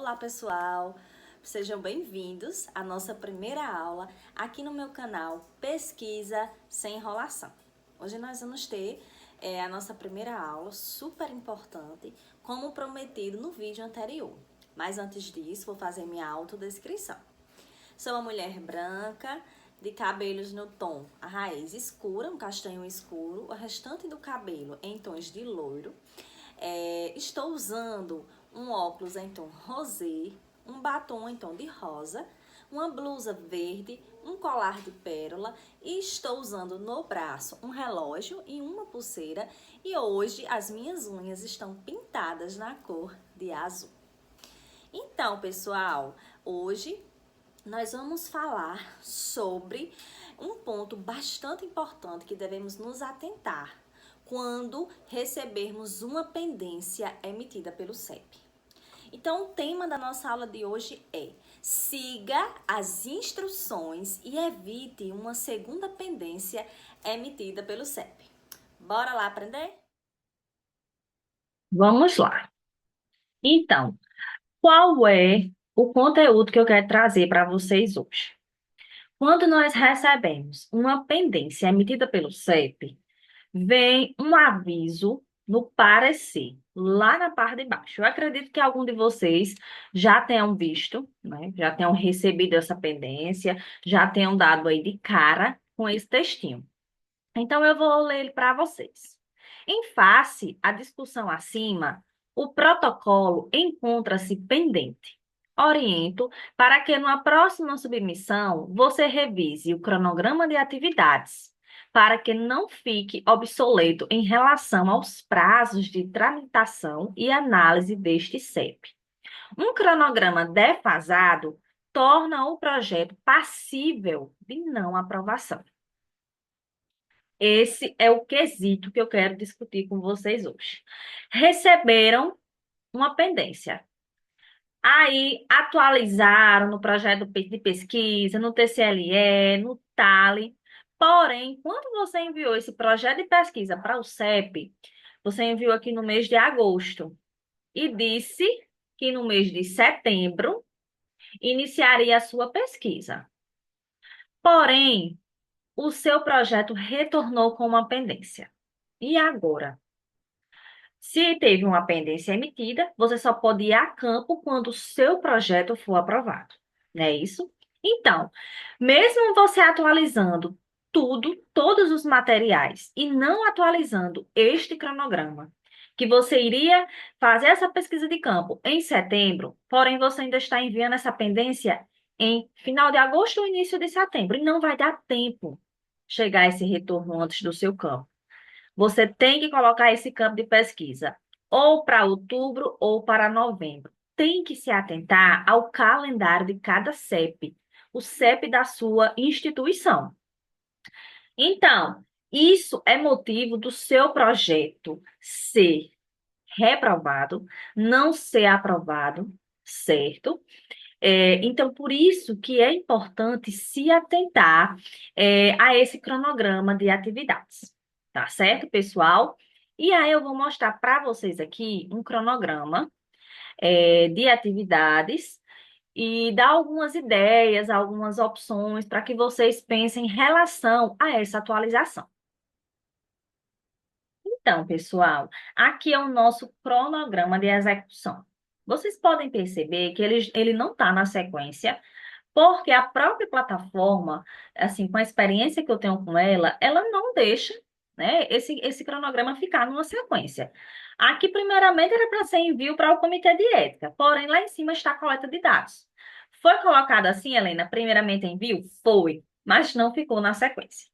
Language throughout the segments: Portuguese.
Olá, pessoal! Sejam bem-vindos à nossa primeira aula aqui no meu canal Pesquisa Sem Enrolação. Hoje nós vamos ter a nossa primeira aula super importante, como prometido no vídeo anterior. Mas antes disso, vou fazer minha autodescrição. Sou uma mulher branca, de cabelos no tom a raiz escura, um castanho escuro, o restante do cabelo em tons de loiro. Estou usando um óculos em tom rosé, um batom em tom de rosa, uma blusa verde, um colar de pérola e estou usando no braço um relógio e uma pulseira e hoje as minhas unhas estão pintadas na cor de azul. Então, pessoal, hoje nós vamos falar sobre um ponto bastante importante que devemos nos atentar quando recebermos uma pendência emitida pelo CEP. Então, o tema da nossa aula de hoje é: siga as instruções e evite uma segunda pendência emitida pelo CEP. Bora lá aprender? Vamos lá. Então, qual é o conteúdo que eu quero trazer para vocês hoje? Quando nós recebemos uma pendência emitida pelo CEP, vem um aviso no parecer, lá na parte de baixo. Eu acredito que algum de vocês já tenham visto, né? Já tenham recebido essa pendência, já tenham dado aí de cara com esse textinho. Então, eu vou ler ele para vocês. Em face à discussão acima, o protocolo encontra-se pendente. Oriento para que, numa próxima submissão, você revise o cronograma de atividades, para que não fique obsoleto em relação aos prazos de tramitação e análise deste CEP. Um cronograma defasado torna o projeto passível de não aprovação. Esse é o quesito que eu quero discutir com vocês hoje. Receberam uma pendência. Aí atualizaram no projeto de pesquisa, no TCLE, no TALE. Porém, quando você enviou esse projeto de pesquisa para o CEP, você enviou aqui no mês de agosto e disse que no mês de setembro iniciaria a sua pesquisa. Porém, o seu projeto retornou com uma pendência. E agora? Se teve uma pendência emitida, você só pode ir a campo quando o seu projeto for aprovado. Não é isso? Então, mesmo você atualizando tudo, todos os materiais, e não atualizando este cronograma, que você iria fazer essa pesquisa de campo em setembro, porém você ainda está enviando essa pendência em final de agosto ou início de setembro, e não vai dar tempo chegar esse retorno antes do seu campo. Você tem que colocar esse campo de pesquisa ou para outubro ou para novembro. Tem que se atentar ao calendário de cada CEP, o CEP da sua instituição. Então, isso é motivo do seu projeto ser reprovado, não ser aprovado, certo? Então, por isso que é importante se atentar, a esse cronograma de atividades. Tá certo, pessoal? E aí eu vou mostrar para vocês aqui um cronograma, de atividades e dar algumas ideias, algumas opções para que vocês pensem em relação a essa atualização. Então, pessoal, aqui é o nosso cronograma de execução. Vocês podem perceber que ele não está na sequência, porque a própria plataforma, assim, com a experiência que eu tenho com ela, ela não deixa, né, esse cronograma ficar numa sequência. Aqui, primeiramente, era para ser envio para o comitê de ética, porém, lá em cima está a coleta de dados. Foi colocado assim, Helena, primeiramente envio? Foi, mas não ficou na sequência.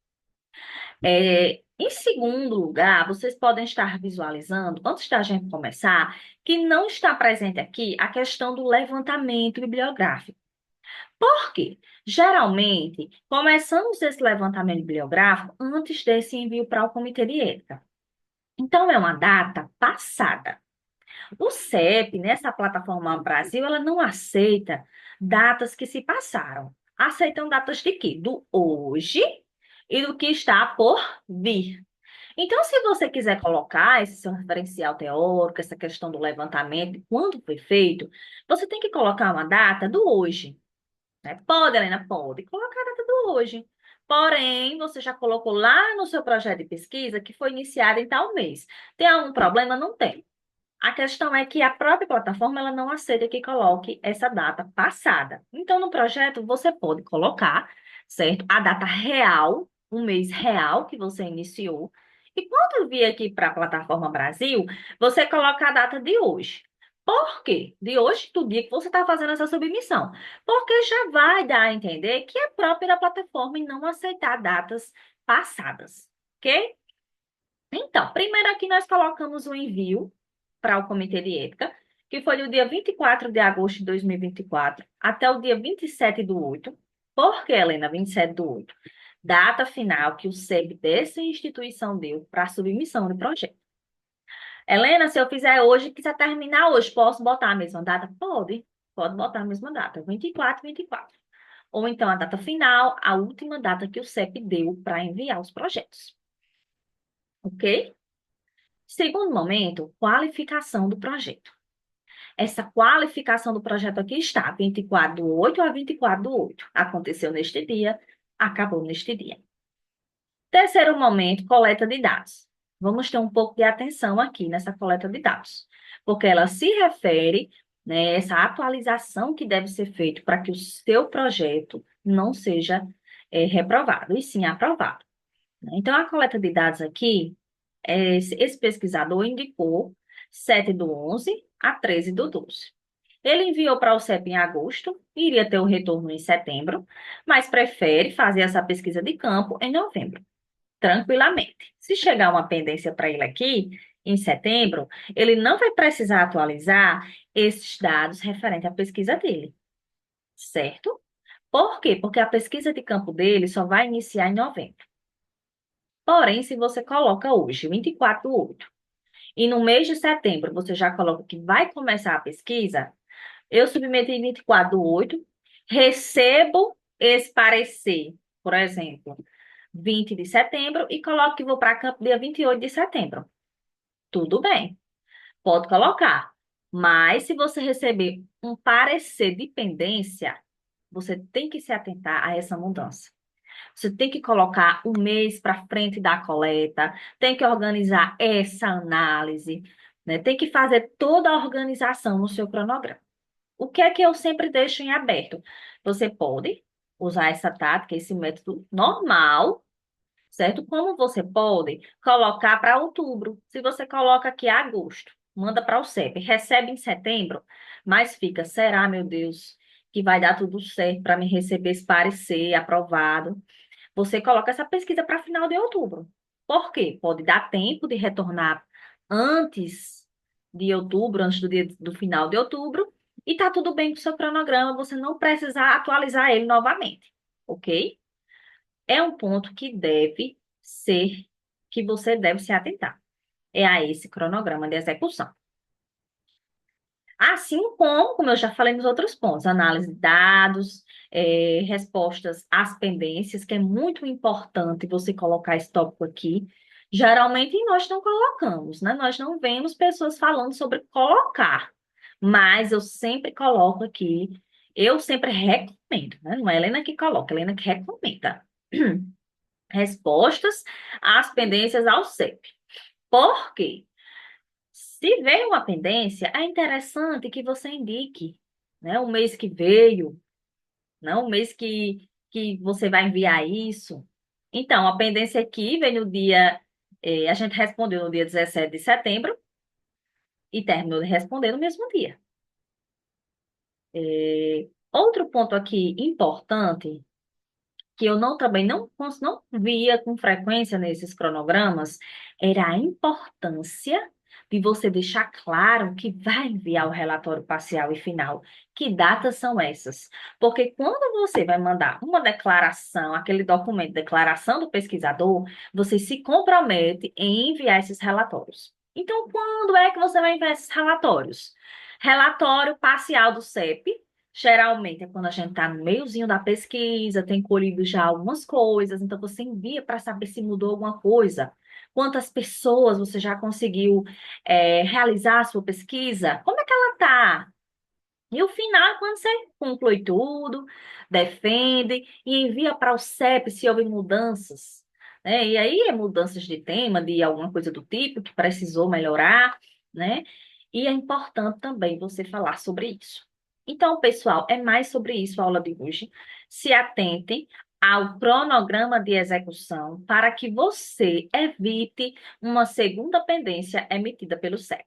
Em segundo lugar, vocês podem estar visualizando, antes da gente começar, que não está presente aqui a questão do levantamento bibliográfico. Por quê? Geralmente, começamos esse levantamento bibliográfico antes desse envio para o Comitê de Ética. Então, é uma data passada. O CEP, nessa plataforma Brasil, ela não aceita datas que se passaram. Aceitam datas de quê? Do hoje e do que está por vir. Então, se você quiser colocar esse seu referencial teórico, essa questão do levantamento, de quando foi feito, você tem que colocar uma data do hoje, né? Pode, Helena, pode colocar a data do hoje. Porém, você já colocou lá no seu projeto de pesquisa que foi iniciado em tal mês. Tem algum problema? Não tem. A questão é que a própria plataforma ela não aceita que coloque essa data passada. Então, no projeto, você pode colocar, certo? A data real, um mês real que você iniciou. E quando vir aqui para a plataforma Brasil, você coloca a data de hoje. Por quê? De hoje, do dia que você está fazendo essa submissão. Porque já vai dar a entender que é própria da plataforma e não aceitar datas passadas. Ok? Então, primeiro aqui nós colocamos o envio para o Comitê de Ética, que foi do dia 24 de agosto de 2024 até o dia 27 do 8. Por que, Helena, 27 do 8? Data final que o SEB dessa instituição deu para a submissão do projeto. Helena, se eu fizer hoje, quiser terminar hoje, posso botar a mesma data? Pode botar a mesma data, 24, 24. Ou então a data final, a última data que o SEB deu para enviar os projetos. Ok? Segundo momento, qualificação do projeto. Essa qualificação do projeto aqui está, 24 do 8 a 24 do 8. Aconteceu neste dia, acabou neste dia. Terceiro momento, coleta de dados. Vamos ter um pouco de atenção aqui nessa coleta de dados, porque ela se refere, né, essa atualização que deve ser feita para que o seu projeto não seja reprovado, e sim aprovado. Então, a coleta de dados aqui, esse pesquisador indicou 7 do 11 a 13 do 12. Ele enviou para o CEP em agosto, iria ter o retorno em setembro, mas prefere fazer essa pesquisa de campo em novembro, tranquilamente. Se chegar uma pendência para ele aqui, em setembro, ele não vai precisar atualizar esses dados referentes à pesquisa dele, certo? Por quê? Porque a pesquisa de campo dele só vai iniciar em novembro. Porém, se você coloca hoje, 24 do 8, e no mês de setembro você já coloca que vai começar a pesquisa, eu submeti em 24 do 8, recebo esse parecer, por exemplo, 20 de setembro, e coloco que vou para campo dia 28 de setembro. Tudo bem, pode colocar. Mas se você receber um parecer de pendência, você tem que se atentar a essa mudança. Você tem que colocar um mês para frente da coleta, tem que organizar essa análise, né? Tem que fazer toda a organização no seu cronograma. O que é que eu sempre deixo em aberto? Você pode usar essa tática, esse método normal, certo? Como você pode colocar para outubro. Se você coloca aqui agosto, manda para o CEP, recebe em setembro, mas fica, será, meu Deus, que vai dar tudo certo para me receber esse parecer aprovado? Você coloca essa pesquisa para final de outubro. Por quê? Pode dar tempo de retornar antes de outubro, antes do dia do final de outubro, e tá tudo bem com o seu cronograma, você não precisa atualizar ele novamente, ok? É um ponto que deve ser, que você deve se atentar. É a esse cronograma de execução. Assim como eu já falei nos outros pontos, análise de dados, respostas às pendências, que é muito importante você colocar esse tópico aqui. Geralmente nós não colocamos, né? Nós não vemos pessoas falando sobre colocar, mas eu sempre coloco aqui, eu sempre recomendo, né? Não é a Helena que coloca, é a Helena que recomenda. Respostas às pendências ao CEP. Por quê? Se veio uma pendência, é interessante que você indique, né, o mês que veio, não o mês que você vai enviar isso. Então, a pendência aqui veio no dia, a gente respondeu no dia 17 de setembro e terminou de responder no mesmo dia. Outro ponto aqui importante, que eu também não via com frequência nesses cronogramas, era a importância de você deixar claro que vai enviar o relatório parcial e final. Que datas são essas? Porque quando você vai mandar uma declaração, aquele documento, declaração do pesquisador, você se compromete em enviar esses relatórios. Então, quando é que você vai enviar esses relatórios? Relatório parcial do CEP. Geralmente é quando a gente está no meiozinho da pesquisa, tem colhido já algumas coisas, então você envia para saber se mudou alguma coisa. quantas pessoas você já conseguiu realizar a sua pesquisa, como é que ela está? E o final, quando você conclui tudo, defende e envia para o CEP se houve mudanças, né? E aí é mudanças de tema, de alguma coisa do tipo que precisou melhorar, né? E é importante também você falar sobre isso. Então, pessoal, é mais sobre isso a aula de hoje. Se atentem ao cronograma de execução para que você evite uma segunda pendência emitida pelo CEP.